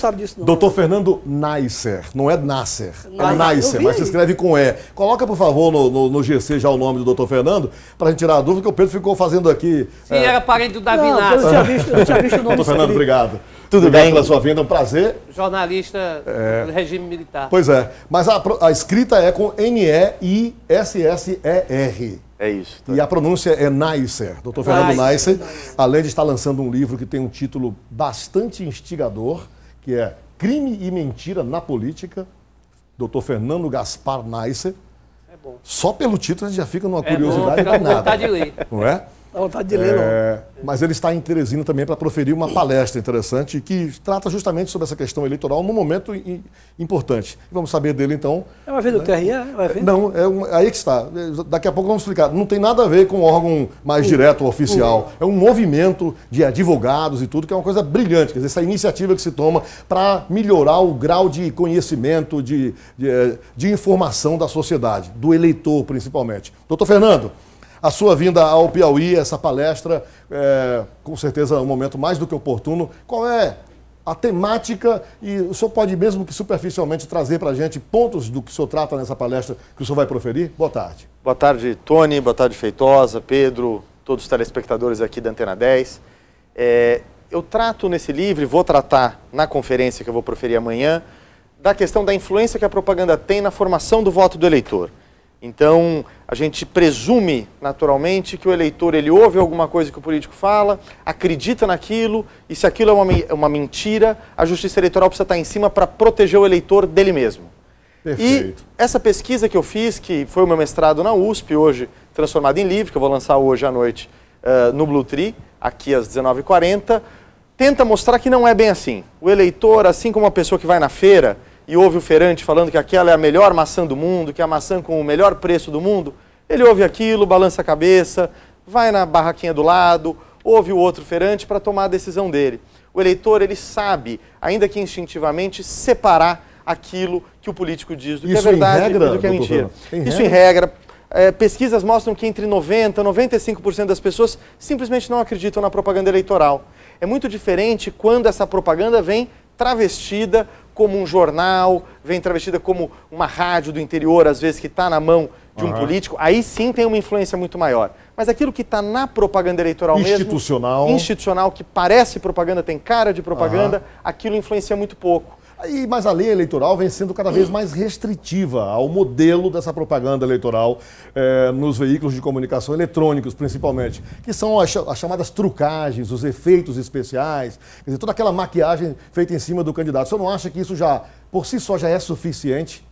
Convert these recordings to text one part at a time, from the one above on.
sabe disso, não. Doutor Fernando Neisser, não é Nasser, é Neisser, mas se aí. escreve com E. Coloca, por favor, no GC já o nome do doutor Fernando, para a gente tirar a dúvida, que o Pedro ficou fazendo aqui. Sim, era parente do Davi Não, Nasser. eu tinha visto o nome Doutor Fernando, obrigado. Tudo Obrigado bem? pela sua vinda, é um prazer. Jornalista do regime militar. Pois é, mas a escrita é com N-E-I-S-S-E-R. É isso. E a pronúncia é Neisser. Dr. Fernando Neisser, além de estar lançando um livro que tem um título bastante instigador, que é Crime e Mentira na Política, Dr. Fernando Gaspar Neisser. É bom. Só pelo título a gente já fica numa É curiosidade bom, fica com danada. vontade de ler. Não é? Dá vontade de ler, não. Mas ele está em Teresina também para proferir uma palestra interessante que trata justamente sobre essa questão eleitoral num momento importante. Vamos saber dele então. Vai ver do TRE? Vai ver? Não, aí que está. Daqui a pouco vamos explicar. Não tem nada a ver com um órgão mais direto ou oficial. É um movimento de advogados e tudo, que é uma coisa brilhante. Quer dizer, essa iniciativa que se toma para melhorar o grau de conhecimento, de informação da sociedade, do eleitor principalmente. Doutor Fernando, a sua vinda ao Piauí, essa palestra, com certeza um momento mais do que oportuno. Qual é a temática? E o senhor pode, mesmo que superficialmente, trazer para a gente pontos do que o senhor trata nessa palestra que o senhor vai proferir? Boa tarde. Boa tarde, Tony. Boa tarde, Feitosa, Pedro, todos os telespectadores aqui da Antena 10. Eu trato nesse livro, e vou tratar na conferência que eu vou proferir amanhã, da questão da influência que a propaganda tem na formação do voto do eleitor. Então, a gente presume, naturalmente, que o eleitor ele ouve alguma coisa que o político fala, acredita naquilo, e se aquilo é uma mentira, a Justiça Eleitoral precisa estar em cima para proteger o eleitor dele mesmo. Perfeito. E essa pesquisa que eu fiz, que foi o meu mestrado na USP, hoje transformado em livro, que eu vou lançar hoje à noite no Blue Tree, aqui às 19h40, tenta mostrar que não é bem assim. O eleitor, assim como uma pessoa que vai na feira e ouve o feirante falando que aquela é a melhor maçã do mundo, que é a maçã com o melhor preço do mundo, ele ouve aquilo, balança a cabeça, vai na barraquinha do lado, ouve o outro feirante para tomar a decisão dele. O eleitor, ele sabe, ainda que instintivamente, separar aquilo que o político diz do que é verdade e do que é mentira. Isso em regra. Pesquisas mostram que entre 90% e 95% das pessoas simplesmente não acreditam na propaganda eleitoral. É muito diferente quando essa propaganda vem travestida como um jornal, vem travestida como uma rádio do interior, às vezes que está na mão de um político, aí sim tem uma influência muito maior. Mas aquilo que está na propaganda eleitoral institucional, que parece propaganda, tem cara de propaganda, aquilo influencia muito pouco. Mas a lei eleitoral vem sendo cada vez mais restritiva ao modelo dessa propaganda eleitoral nos veículos de comunicação eletrônicos, principalmente, que são as chamadas trucagens, os efeitos especiais, quer dizer, toda aquela maquiagem feita em cima do candidato. O senhor não acha que isso já, por si só, já é suficiente,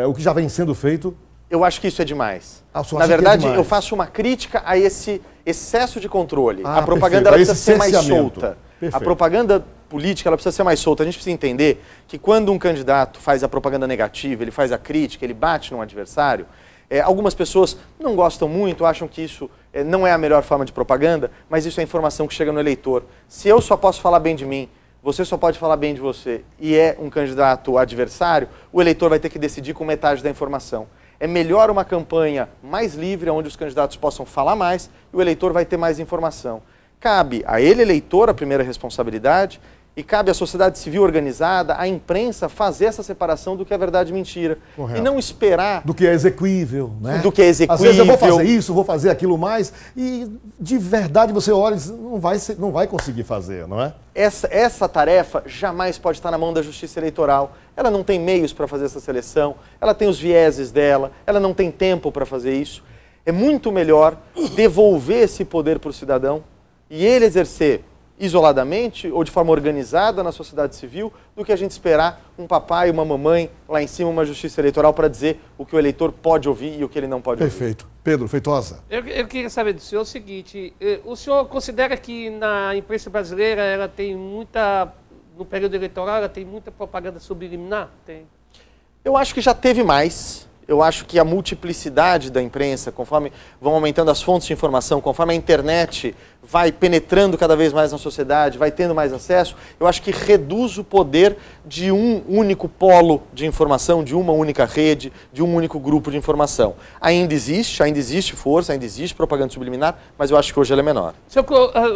o que já vem sendo feito? Eu acho que isso é demais. Na verdade, eu faço uma crítica a esse excesso de controle. A propaganda perfeito. Ela precisa ser mais solta. Perfeito. A propaganda política ela precisa ser mais solta. A gente precisa entender que quando um candidato faz a propaganda negativa, ele faz a crítica, ele bate num adversário, algumas pessoas não gostam muito, acham que isso não é a melhor forma de propaganda, mas isso é informação que chega no eleitor. Se eu só posso falar bem de mim, você só pode falar bem de você, e é um candidato adversário, o eleitor vai ter que decidir com metade da informação. É melhor uma campanha mais livre, onde os candidatos possam falar mais, e o eleitor vai ter mais informação. Cabe a ele, eleitor, a primeira responsabilidade, e cabe à sociedade civil organizada, à imprensa, fazer essa separação do que é verdade e mentira. Correto. E não esperar... Do que é execuível, né? Do que é execuível. Às vezes eu vou fazer isso, vou fazer aquilo mais, e de verdade você olha e não vai conseguir fazer, não é? Essa tarefa jamais pode estar na mão da Justiça Eleitoral. Ela não tem meios para fazer essa seleção, ela tem os vieses dela, ela não tem tempo para fazer isso. É muito melhor devolver esse poder para o cidadão e ele exercer isoladamente ou de forma organizada na sociedade civil, do que a gente esperar um papai e uma mamãe lá em cima, uma Justiça Eleitoral para dizer o que o eleitor pode ouvir e o que ele não pode ouvir. Perfeito. Pedro, Feitosa. Eu queria saber do senhor o seguinte, o senhor considera que na imprensa brasileira ela tem muita, no período eleitoral, ela tem muita propaganda subliminar? Tem. Eu acho que já teve mais. Eu acho que a multiplicidade da imprensa, conforme vão aumentando as fontes de informação, conforme a internet vai penetrando cada vez mais na sociedade, vai tendo mais acesso, eu acho que reduz o poder de um único polo de informação, de uma única rede, de um único grupo de informação. Ainda existe força, ainda existe propaganda subliminar, mas eu acho que hoje ela é menor.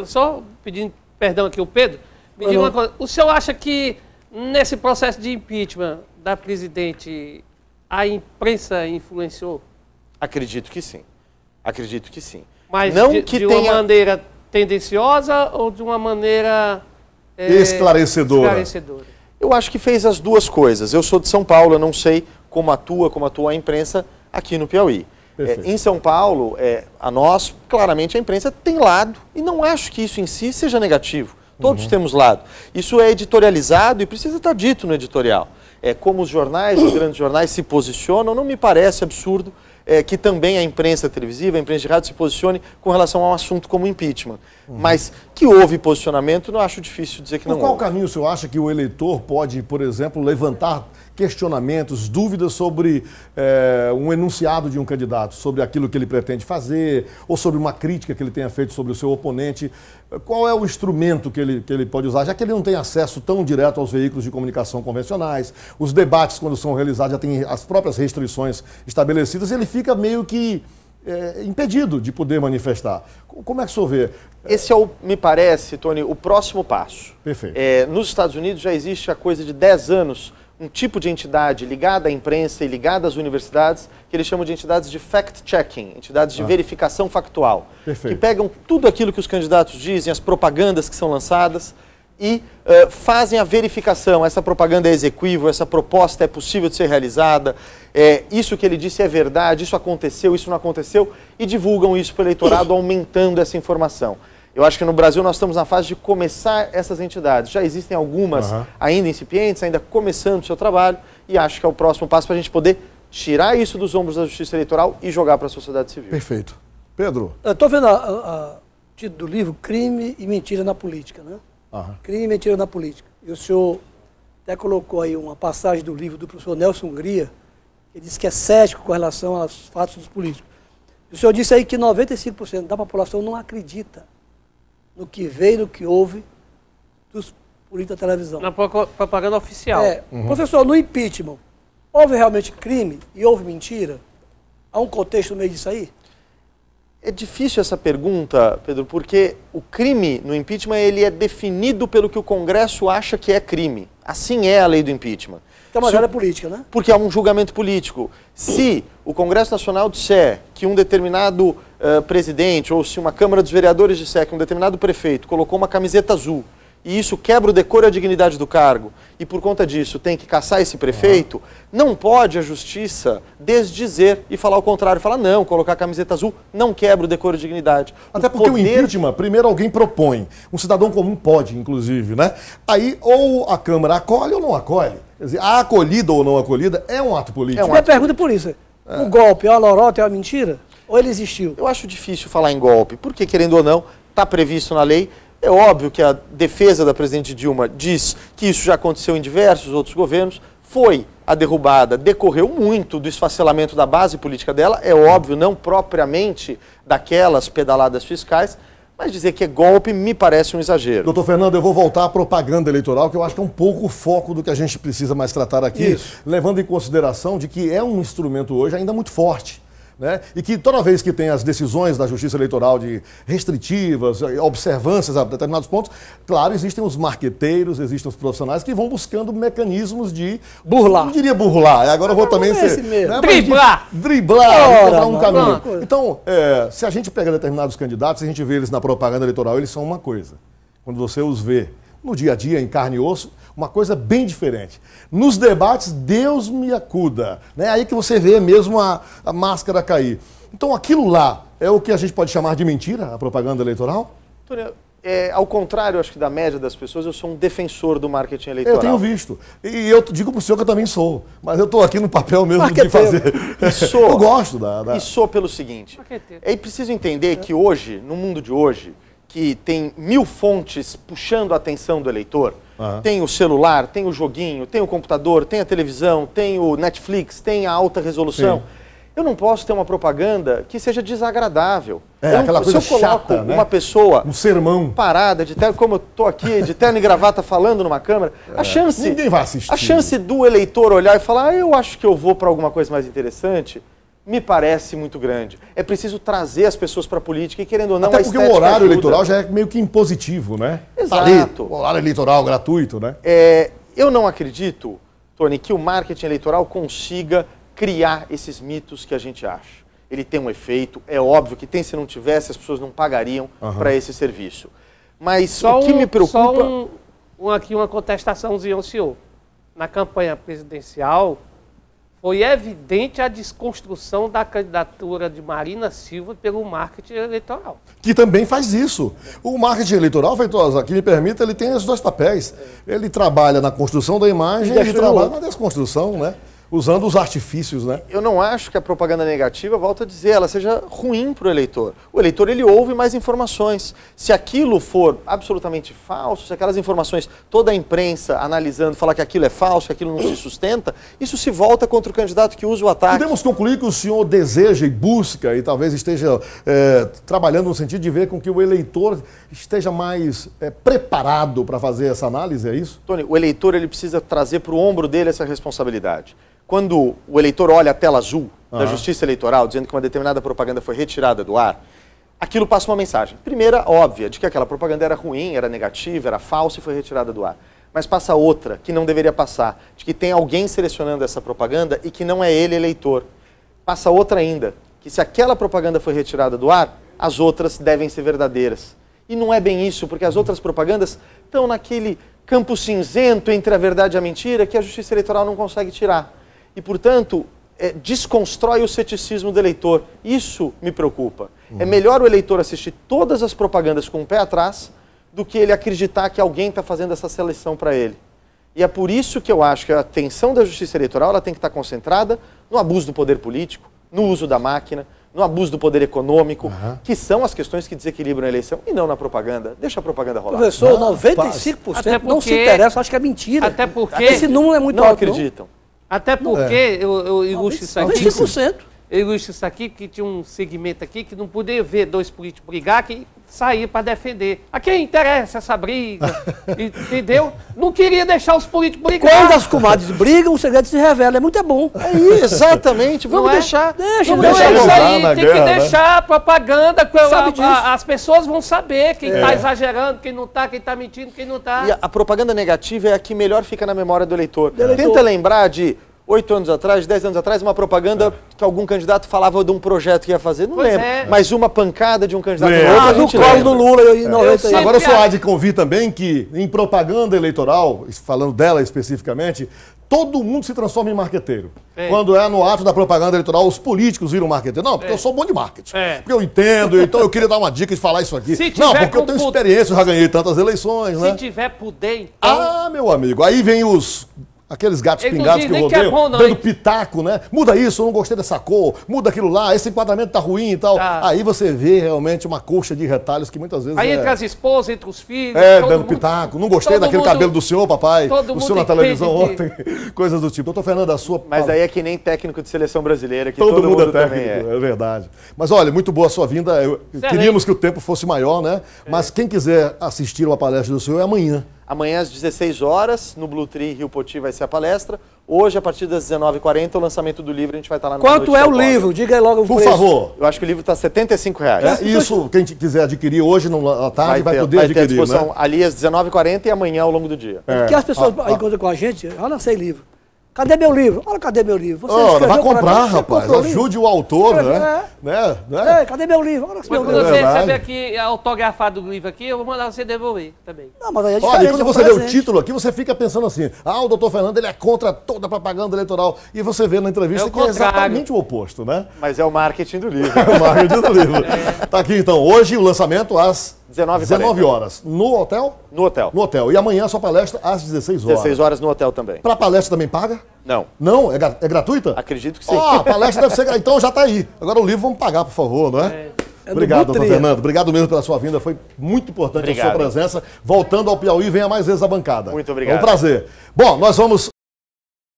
Só pedindo perdão aqui o Pedro, me diga uma coisa, o senhor acha que Nesse processo de impeachment da presidente, a imprensa influenciou? Acredito que sim. Acredito que sim. Mas não de, que de tenha... uma maneira tendenciosa ou de uma maneira esclarecedora? Eu acho que fez as duas coisas. Eu sou de São Paulo, eu não sei como atua a imprensa aqui no Piauí. Em São Paulo, claramente a imprensa tem lado, e não acho que isso em si seja negativo. Todos temos lado. Isso é editorializado e precisa estar dito no editorial. Como os jornais, os grandes jornais se posicionam, não me parece absurdo que também a imprensa televisiva, a imprensa de rádio se posicione com relação a um assunto como impeachment. Mas que houve posicionamento, não acho difícil dizer que não houve. Por qual caminho o senhor acha que o eleitor pode, por exemplo, levantar questionamentos, dúvidas sobre um enunciado de um candidato, sobre aquilo que ele pretende fazer, ou sobre uma crítica que ele tenha feito sobre o seu oponente? Qual é o instrumento que ele pode usar, já que ele não tem acesso tão direto aos veículos de comunicação convencionais, os debates, quando são realizados, já têm as próprias restrições estabelecidas, ele fica meio que impedido de poder manifestar. Como é que o senhor vê? Esse me parece, Tony, o próximo passo. Perfeito. Nos Estados Unidos já existe há coisa de 10 anos um tipo de entidade ligada à imprensa e ligada às universidades, que eles chamam de entidades de fact-checking, entidades de verificação factual. Perfeito. Que pegam tudo aquilo que os candidatos dizem, as propagandas que são lançadas, e fazem a verificação. Essa propaganda é exequível, essa proposta é possível de ser realizada, isso que ele disse é verdade, isso aconteceu, isso não aconteceu, e divulgam isso para o eleitorado, aumentando essa informação. Eu acho que no Brasil nós estamos na fase de começar essas entidades. Já existem algumas ainda incipientes, ainda começando o seu trabalho, e acho que é o próximo passo para a gente poder tirar isso dos ombros da justiça eleitoral e jogar para a sociedade civil. Perfeito. Pedro? Eu estou vendo o título do livro, Crime e Mentira na Política, né? Crime e Mentira na Política. E o senhor até colocou aí uma passagem do livro do professor Nelson Hungria, que diz que é cético com relação aos fatos dos políticos. E o senhor disse aí que 95% da população não acredita no que veio, no que houve dos políticos da televisão. Na propaganda oficial. Professor, no impeachment, houve realmente crime e houve mentira? Há um contexto no meio disso aí? É difícil essa pergunta, Pedro, porque o crime no impeachment ele é definido pelo que o Congresso acha que é crime. Assim é a lei do impeachment. É uma área política, né? Porque é um julgamento político. Se o Congresso Nacional disser que um determinado presidente, ou se uma Câmara dos Vereadores disser que um determinado prefeito colocou uma camiseta azul, e isso quebra o decoro e a dignidade do cargo, e por conta disso tem que caçar esse prefeito, não pode a justiça desdizer e falar o contrário. Falar, não, colocar a camiseta azul não quebra o decoro e a dignidade. Até porque o impeachment, primeiro alguém propõe, um cidadão comum pode, inclusive, né? Aí ou a Câmara acolhe ou não acolhe. Quer dizer, a acolhida ou não acolhida é um ato político. Minha pergunta é por isso. O golpe é uma lorota, é uma mentira? Ou ele existiu? Eu acho difícil falar em golpe, porque, querendo ou não, está previsto na lei. É óbvio que a defesa da presidente Dilma diz que isso já aconteceu em diversos outros governos. Foi a derrubada, decorreu muito do esfacelamento da base política dela. É óbvio, não propriamente daquelas pedaladas fiscais, mas dizer que é golpe me parece um exagero. Doutor Fernando, eu vou voltar à propaganda eleitoral, que eu acho que é um pouco o foco do que a gente precisa mais tratar aqui, levando em consideração de que é um instrumento hoje ainda muito forte. Né? E que toda vez que tem as decisões da Justiça Eleitoral de restritivas, observâncias a determinados pontos, claro, existem os marqueteiros, existem os profissionais que vão buscando mecanismos de burlar. Não diria burlar, agora eu vou também ser... Né? Driblar! Driblar, um caminho. Então, se a gente pega determinados candidatos, a gente vê eles na propaganda eleitoral, eles são uma coisa. Quando você os vê no dia a dia, em carne e osso, uma coisa bem diferente. Nos debates, Deus me acuda. Né? Aí que você vê mesmo a máscara cair. Então aquilo lá é o que a gente pode chamar de mentira, a propaganda eleitoral? Antônio, ao contrário, acho que da média das pessoas, eu sou um defensor do marketing eleitoral. Eu tenho visto. E eu digo para o senhor que eu também sou. Mas eu estou aqui no papel mesmo de fazer. Eu gosto da... E sou pelo seguinte. É preciso entender que hoje, no mundo de hoje, que tem 1000 fontes puxando a atenção do eleitor, tem o celular, tem o joguinho, tem o computador, tem a televisão, tem o Netflix, tem a alta resolução. Sim. Eu não posso ter uma propaganda que seja desagradável. Aquela coisa se eu coloco chata, né? uma pessoa um sermão parada, de terno, como eu estou aqui, de terno e gravata falando numa câmera, a chance, ninguém vai assistir. A chance do eleitor olhar e falar, eu acho que eu vou para alguma coisa mais interessante, me parece muito grande. É preciso trazer as pessoas para a política e, querendo ou não, até porque o horário eleitoral já é meio que impositivo, né? Exato. Tá ali, o horário eleitoral gratuito, né? Eu não acredito, Tony, que o marketing eleitoral consiga criar esses mitos que a gente acha. Ele tem um efeito, é óbvio que tem, se não tivesse, as pessoas não pagariam para esse serviço. Mas o que me preocupa... Aqui uma contestaçãozinha ao senhor. Na campanha presidencial, foi evidente a desconstrução da candidatura de Marina Silva pelo marketing eleitoral. Que também faz isso. O marketing eleitoral, Feitosa, que me permita, ele tem os dois papéis. Ele trabalha na construção da imagem e ele trabalha na desconstrução, né? Usando os artifícios, né? Eu não acho que a propaganda negativa, volto a dizer, ela seja ruim para o eleitor. O eleitor, ele ouve mais informações. Se aquilo for absolutamente falso, se aquelas informações, toda a imprensa analisando, falar que aquilo é falso, que aquilo não se sustenta, isso se volta contra o candidato que usa o ataque. Podemos concluir que o senhor deseja e busca, e talvez esteja trabalhando no sentido de ver com que o eleitor esteja mais preparado para fazer essa análise, é isso? Tony, o eleitor, ele precisa trazer para o ombro dele essa responsabilidade. Quando o eleitor olha a tela azul da Justiça Eleitoral, dizendo que uma determinada propaganda foi retirada do ar, aquilo passa uma mensagem. Primeira, óbvia, de que aquela propaganda era ruim, era negativa, era falsa e foi retirada do ar. Mas passa outra, que não deveria passar, de que tem alguém selecionando essa propaganda e que não é ele eleitor. Passa outra ainda, que se aquela propaganda foi retirada do ar, as outras devem ser verdadeiras. E não é bem isso, porque as outras propagandas estão naquele campo cinzento entre a verdade e a mentira que a Justiça Eleitoral não consegue tirar. E, portanto, desconstrói o ceticismo do eleitor. Isso me preocupa. É melhor o eleitor assistir todas as propagandas com o pé atrás do que ele acreditar que alguém está fazendo essa seleção para ele. E é por isso que eu acho que a atenção da Justiça Eleitoral ela tem que estar concentrada no abuso do poder político, no uso da máquina, no abuso do poder econômico, que são as questões que desequilibram a eleição, e não na propaganda. Deixa a propaganda rolar. Professor, 95% não se interessa, acho que é mentira. Até porque... Esse número é muito não alto, acreditam. Até porque, eu ilustro isso aqui... 95%. Eu ilustro isso aqui, que tinha um segmento aqui que não podia ver dois políticos brigar, que saía para defender. A quem interessa essa briga, entendeu? Não queria deixar os políticos brigar. Quando as comadres brigam, o segredo se revela. É muito bom. Exatamente. Vamos deixar. Deixa Não é isso aí, tem guerra, que deixar a propaganda. Sabe disso. As pessoas vão saber quem está exagerando, quem não está, quem está mentindo, quem não está. E a propaganda negativa é a que melhor fica na memória do eleitor. Tenta lembrar de 8 anos atrás, 10 anos atrás, uma propaganda que algum candidato falava de um projeto que ia fazer. Não lembro. Mas uma pancada de um candidato no outro, a do gente colo lembra. do Lula em 90. Agora, o senhor há de convir também que, em propaganda eleitoral, falando dela especificamente, todo mundo se transforma em marqueteiro. Quando é no ato da propaganda eleitoral, os políticos viram marqueteiro. Não, porque eu sou bom de marketing. Porque eu entendo, então eu queria dar uma dica de falar isso aqui. Não, porque eu tenho experiência, eu já ganhei tantas eleições, né? Se tiver poder, então... Ah, meu amigo, aí vem aqueles gatos Ele não pingados diz que nem que é rodeiam, bom, não, dando hein? pitaco, né? Muda isso, eu não gostei dessa cor, muda aquilo lá, esse enquadramento tá ruim e tal. Aí você vê realmente uma colcha de retalhos que muitas vezes Aí entre as esposas, entre os filhos... dando pitaco. Não gostei daquele cabelo do senhor, papai. O senhor na televisão ontem. Coisas do tipo. Doutor Fernando, a sua... Mas aí é que nem técnico de seleção brasileira, que todo mundo é também técnico, é verdade. Mas olha, muito boa a sua vinda. Queríamos que o tempo fosse maior, né? Mas quem quiser assistir uma palestra do senhor é amanhã. Amanhã às 16 horas, no Blue Tree Rio Poti vai ser a palestra. Hoje, a partir das 19h40, o lançamento do livro, a gente vai estar lá no Quanto é o livro? Diga aí logo o preço. Por favor. Eu acho que o livro está R$ 75,00. Isso, quem quiser adquirir hoje, à tarde, vai poder adquirir, ter à disposição né? ali às 19h40 e amanhã ao longo do dia. Porque as pessoas encontram com a gente, eu lancei livro. Cadê meu livro? Olha, cadê meu livro? Ora, vai comprar, rapaz. Ajude o autor, né? Cadê meu livro? Olha, Mas quando você receber aqui autografado do livro aqui, eu vou mandar você devolver também. Não, mas aí é diferente. Olha, quando você vê o título aqui, você fica pensando assim, o doutor Fernando ele é contra toda a propaganda eleitoral. E você vê na entrevista que é exatamente o oposto, né? Mas é o marketing do livro. É o marketing do livro. Tá aqui então, hoje o lançamento às 19 horas. No hotel? No hotel. No hotel. E amanhã a sua palestra às 16 horas. 16 horas no hotel também. Pra palestra também paga? Não. Não? É gratuita? Acredito que sim. A palestra deve ser... Então já tá aí. Agora o livro vamos pagar, por favor, não é? Obrigado, doutor Fernando. Obrigado mesmo pela sua vinda. Foi muito importante a sua presença. Voltando ao Piauí, venha mais vezes à bancada. Muito obrigado. É um prazer. Bom, nós vamos